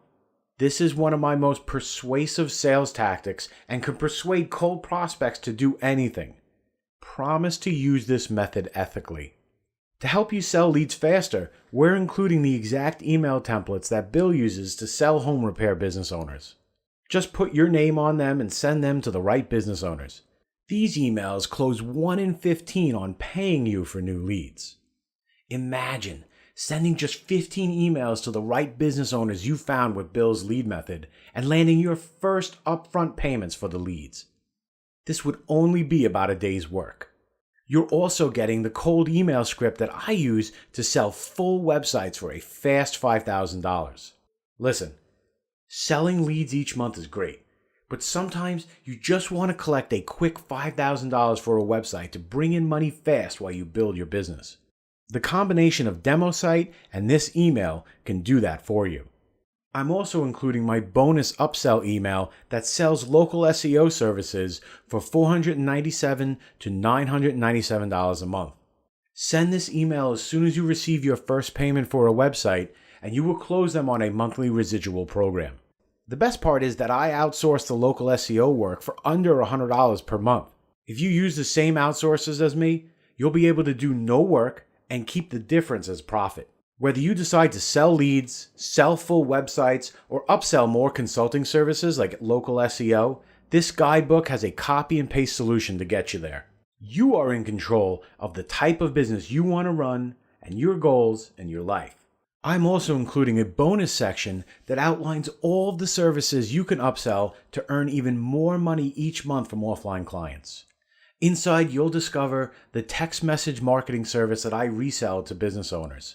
this is one of my most persuasive sales tactics and can persuade cold prospects to do anything. Promise to use this method ethically. To help you sell leads faster, we're including the exact email templates that Bill uses to sell home repair business owners. Just put your name on them and send them to the right business owners. These emails close 1 in 15 on paying you for new leads. Imagine sending just 15 emails to the right business owners you found with Bill's lead method and landing your first upfront payments for the leads. This would only be about a day's work. You're also getting the cold email script that I use to sell full websites for a fast $5,000. Listen, selling leads each month is great. But sometimes you just want to collect a quick $5,000 for a website to bring in money fast while you build your business. The combination of demo site and this email can do that for you. I'm also including my bonus upsell email that sells local SEO services for $497 to $997 a month. Send this email as soon as you receive your first payment for a website, and you will close them on a monthly residual program. The best part is that I outsource the local SEO work for under $100 per month. If you use the same outsources as me, you'll be able to do no work and keep the difference as profit. Whether you decide to sell leads, sell full websites, or upsell more consulting services like local SEO, this guidebook has a copy and paste solution to get you there. You are in control of the type of business you want to run and your goals in your life. I'm also including a bonus section that outlines all of the services you can upsell to earn even more money each month from offline clients. Inside, you'll discover the text message marketing service that I resell to business owners.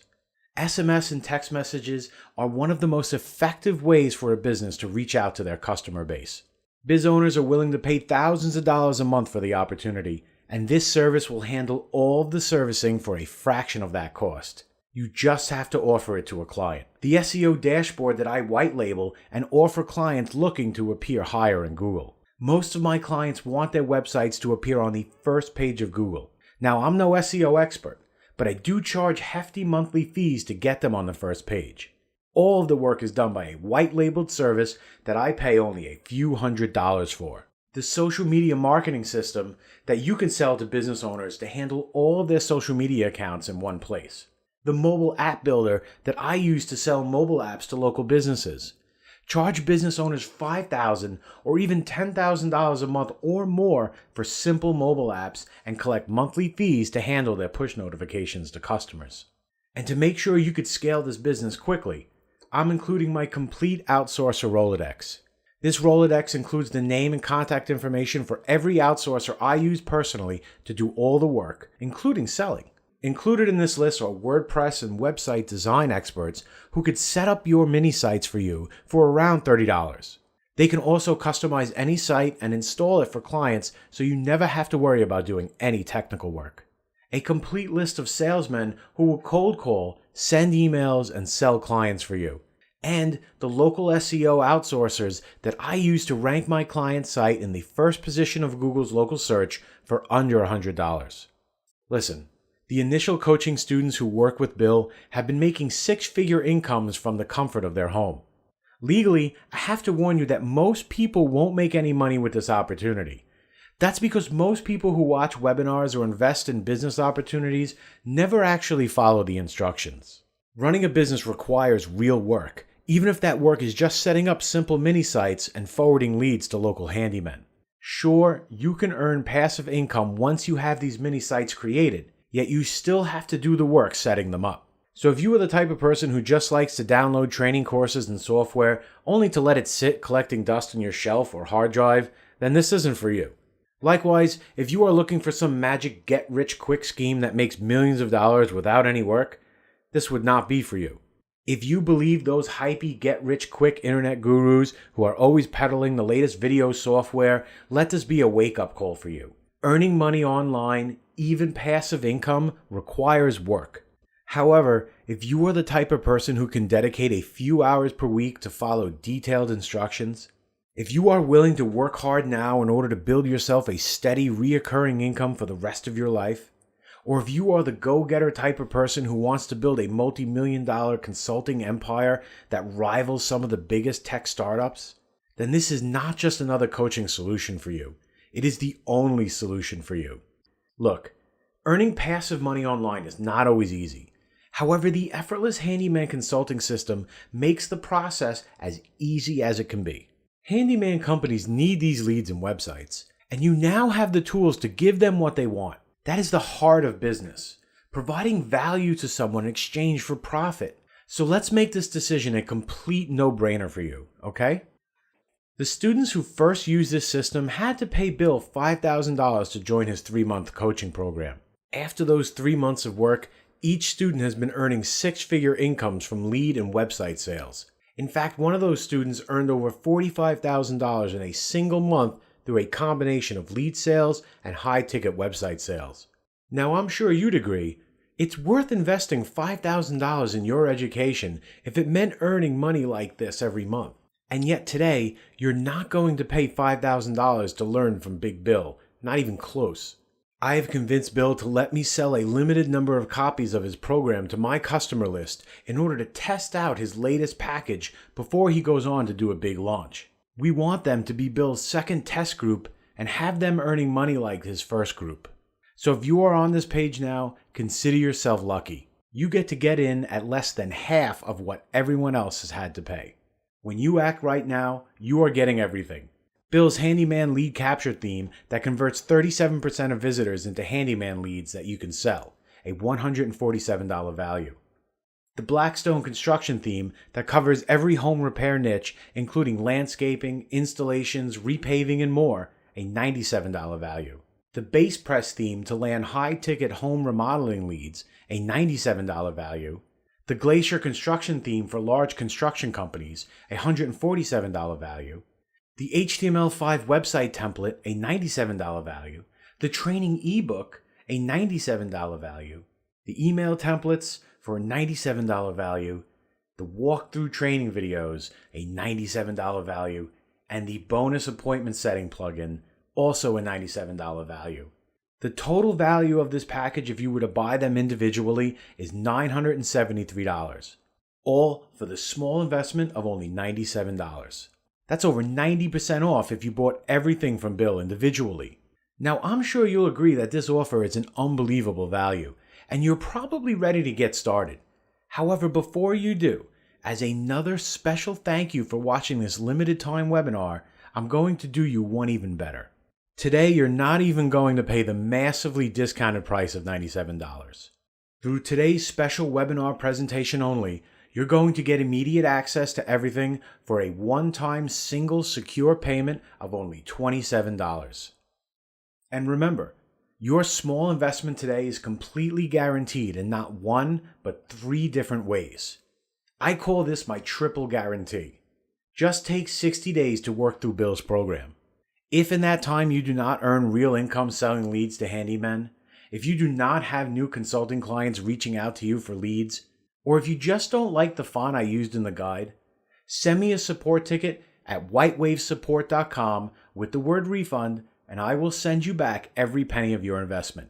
SMS and text messages are one of the most effective ways for a business to reach out to their customer base. Biz owners are willing to pay thousands of dollars a month for the opportunity, and this service will handle all of the servicing for a fraction of that cost. You just have to offer it to a client. The SEO dashboard that I white label and offer clients looking to appear higher in Google. Most of my clients want their websites to appear on the first page of Google. Now, I'm no SEO expert, but I do charge hefty monthly fees to get them on the first page. All of the work is done by a white-labeled service that I pay only a few $100s for. The social media marketing system that you can sell to business owners to handle all of their social media accounts in one place. The mobile app builder that I use to sell mobile apps to local businesses. Charge business owners $5,000 or even $10,000 a month or more for simple mobile apps and collect monthly fees to handle their push notifications to customers. And to make sure you could scale this business quickly, I'm including my complete outsourcer Rolodex. This Rolodex includes the name and contact information for every outsourcer I use personally to do all the work, including selling. Included in this list are WordPress and website design experts who could set up your mini sites for you for around $30. They can also customize any site and install it for clients so you never have to worry about doing any technical work. A complete list of salesmen who will cold call, send emails, and sell clients for you. And the local SEO outsourcers that I use to rank my client's site in the first position of Google's local search for under $100. Listen, the initial coaching students who work with Bill have been making six-figure incomes from the comfort of their home. Legally, I have to warn you that most people won't make any money with this opportunity. That's because most people who watch webinars or invest in business opportunities never actually follow the instructions. Running a business requires real work, even if that work is just setting up simple mini sites and forwarding leads to local handymen. Sure, you can earn passive income once you have these mini sites created, yet you still have to do the work setting them up. So if you are the type of person who just likes to download training courses and software only to let it sit collecting dust on your shelf or hard drive, then this isn't for you. Likewise, if you are looking for some magic get-rich-quick scheme that makes millions of dollars without any work, this would not be for you. If you believe those hypey get-rich-quick internet gurus who are always peddling the latest video software, let this be a wake-up call for you. Earning money online, even passive income, requires work. However, if you are the type of person who can dedicate a few hours per week to follow detailed instructions, if you are willing to work hard now in order to build yourself a steady, reoccurring income for the rest of your life, or if you are the go-getter type of person who wants to build a multi-million-dollar consulting empire that rivals some of the biggest tech startups, then this is not just another coaching solution for you. It is the only solution for you. Look, earning passive money online is not always easy. However, the Effortless Handyman consulting system makes the process as easy as it can be. Handyman companies need these leads and websites, and you now have the tools to give them what they want. That is the heart of business, providing value to someone in exchange for profit. So let's make this decision a complete no-brainer for you, okay? The students who first used this system had to pay Bill $5,000 to join his 3-month coaching program. After those 3 months of work, each student has been earning six-figure incomes from lead and website sales. In fact, one of those students earned over $45,000 in a single month through a combination of lead sales and high-ticket website sales. Now, I'm sure you'd agree, it's worth investing $5,000 in your education if it meant earning money like this every month. And yet today, you're not going to pay $5,000 to learn from Big Bill, not even close. I have convinced Bill to let me sell a limited number of copies of his program to my customer list in order to test out his latest package before he goes on to do a big launch. We want them to be Bill's second test group and have them earning money like his first group. So if you are on this page now, consider yourself lucky. You get to get in at less than half of what everyone else has had to pay. When you act right now, you are getting everything. Bill's Handyman lead capture theme that converts 37% of visitors into Handyman leads that you can sell, a $147 value. The Blackstone construction theme that covers every home repair niche, including landscaping, installations, repaving, and more, a $97 value. The Base Press theme to land high-ticket home remodeling leads, a $97 value. The Glacier construction theme for large construction companies, a $147 value. The HTML5 website template, a $97 value. The training ebook, a $97 value. The email templates for a $97 value. The walkthrough training videos, a $97 value. and the bonus appointment setting plugin, also a $97 value. The total value of this package, if you were to buy them individually, is $973, all for the small investment of only $97. That's over 90% off if you bought everything from Bill individually. Now, I'm sure you'll agree that this offer is an unbelievable value, and you're probably ready to get started. However, before you do, as another special thank you for watching this limited time webinar, I'm going to do you one even better. Today, you're not even going to pay the massively discounted price of $97. Through today's special webinar presentation only, you're going to get immediate access to everything for a one-time single secure payment of only $27. And remember, your small investment today is completely guaranteed in not one, but 3 different ways. I call this my triple guarantee. Just take 60 days to work through Bill's program. If in that time you do not earn real income selling leads to handymen, if you do not have new consulting clients reaching out to you for leads, or if you just don't like the font I used in the guide, send me a support ticket at whitewavesupport.com with the word refund, and I will send you back every penny of your investment.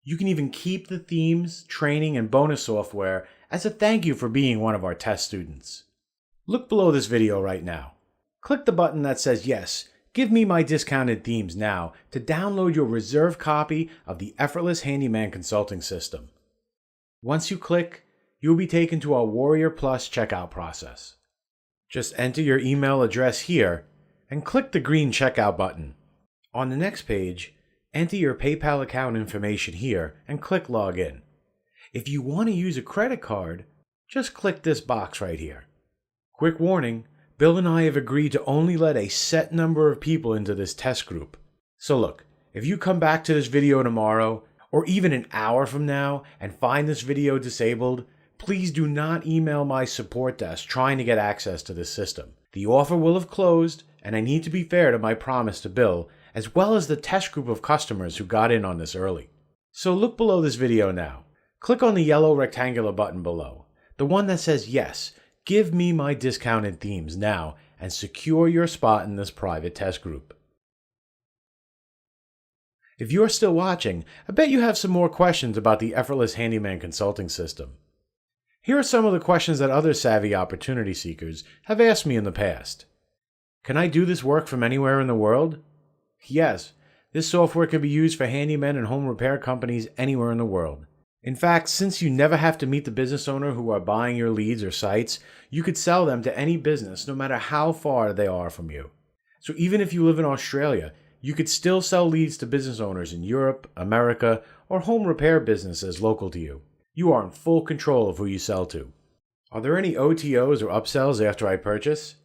You can even keep the themes, training, and bonus software as a thank you for being one of our test students. Look below this video right now. Click the button that says yes. Give me my discounted themes now to download your reserved copy of the Effortless Handyman Consulting System. Once you click, you'll be taken to our Warrior Plus checkout process. Just enter your email address here and click the green checkout button. On the next page, enter your PayPal account information here and click Login. If you want to use a credit card, just click this box right here. Quick warning, Bill and I have agreed to only let a set number of people into this test group. So look, if you come back to this video tomorrow, or even an hour from now, and find this video disabled, please do not email my support desk trying to get access to this system. The offer will have closed, and I need to be fair to my promise to Bill, as well as the test group of customers who got in on this early. So look below this video now. Click on the yellow rectangular button below, the one that says yes. Give me my discounted themes now and secure your spot in this private test group. If you're still watching, I bet you have some more questions about the Effortless Handyman Consulting System. Here are some of the questions that other savvy opportunity seekers have asked me in the past. Can I do this work from anywhere in the world? Yes, this software can be used for handymen and home repair companies anywhere in the world. In fact, since you never have to meet the business owner who are buying your leads or sites, you could sell them to any business no matter how far they are from you. So even if you live in Australia, you could still sell leads to business owners in Europe, America, or home repair businesses local to you. You are in full control of who you sell to. Are there any OTOs or upsells after I purchase?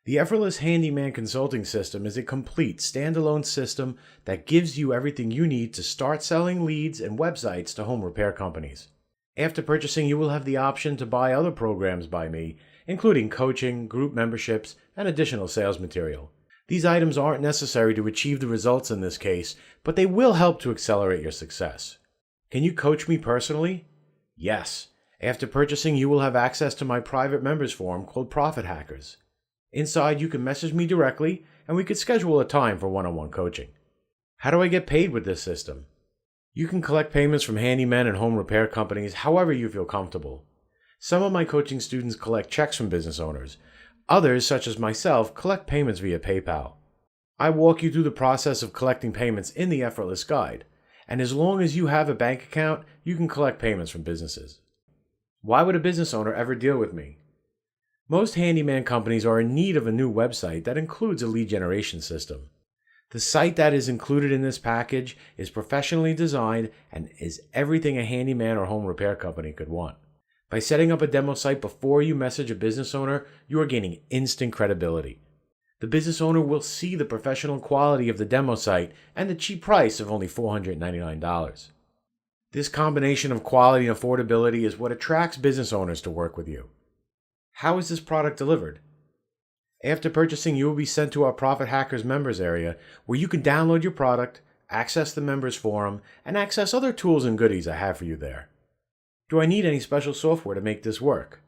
The Effortless Handyman Consulting System is a complete standalone system that gives you everything you need to start selling leads and websites to home repair companies. After purchasing, you will have the option to buy other programs by me, including coaching, group memberships, and additional sales material. These items aren't necessary to achieve the results in this case, but they will help to accelerate your success. Can you coach me personally? Yes. After purchasing, you will have access to my private members forum called Profit Hackers. Inside, you can message me directly, and we could schedule a time for one-on-one coaching. How do I get paid with this system? You can collect payments from handymen and home repair companies however you feel comfortable. Some of my coaching students collect checks from business owners. Others, such as myself, collect payments via PayPal. I walk you through the process of collecting payments in the Effortless Guide, and as long as you have a bank account, you can collect payments from businesses. Why would a business owner ever deal with me? Most handyman companies are in need of a new website that includes a lead generation system. The site that is included in this package is professionally designed and is everything a handyman or home repair company could want. By setting up a demo site before you message a business owner, you are gaining instant credibility. The business owner will see the professional quality of the demo site and the cheap price of only $499. This combination of quality and affordability is what attracts business owners to work with you. How is this product delivered? After purchasing, you will be sent to our Profit Hackers members area where you can download your product, access the members forum, and access other tools and goodies I have for you there. Do I need any special software to make this work?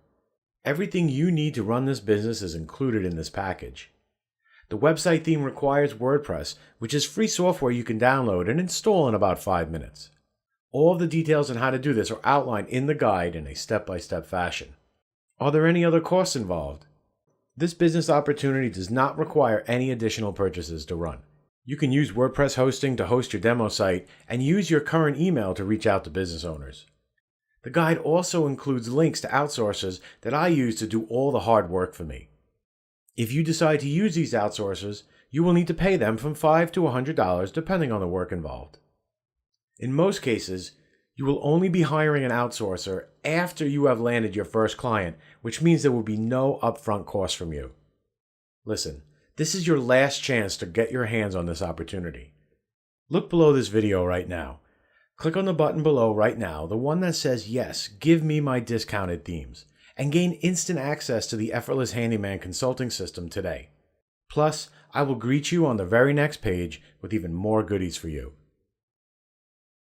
Everything you need to run this business is included in this package. The website theme requires WordPress, which is free software you can download and install in about 5 minutes. All of the details on how to do this are outlined in the guide in a step-by-step fashion. Are there any other costs involved? This business opportunity does not require any additional purchases to run. You can use WordPress hosting to host your demo site and use your current email to reach out to business owners. The guide also includes links to outsourcers that I use to do all the hard work for me. If you decide to use these outsourcers, you will need to pay them from $5 to $100 depending on the work involved. In most cases, you will only be hiring an outsourcer after you have landed your first client, which means there will be no upfront cost from you. Listen, this is your last chance to get your hands on this opportunity. Look below this video right now. Click on the button below right now, the one that says, "Yes, give me my discounted themes," and gain instant access to the Effortless Handyman consulting system today. Plus, I will greet you on the very next page with even more goodies for you.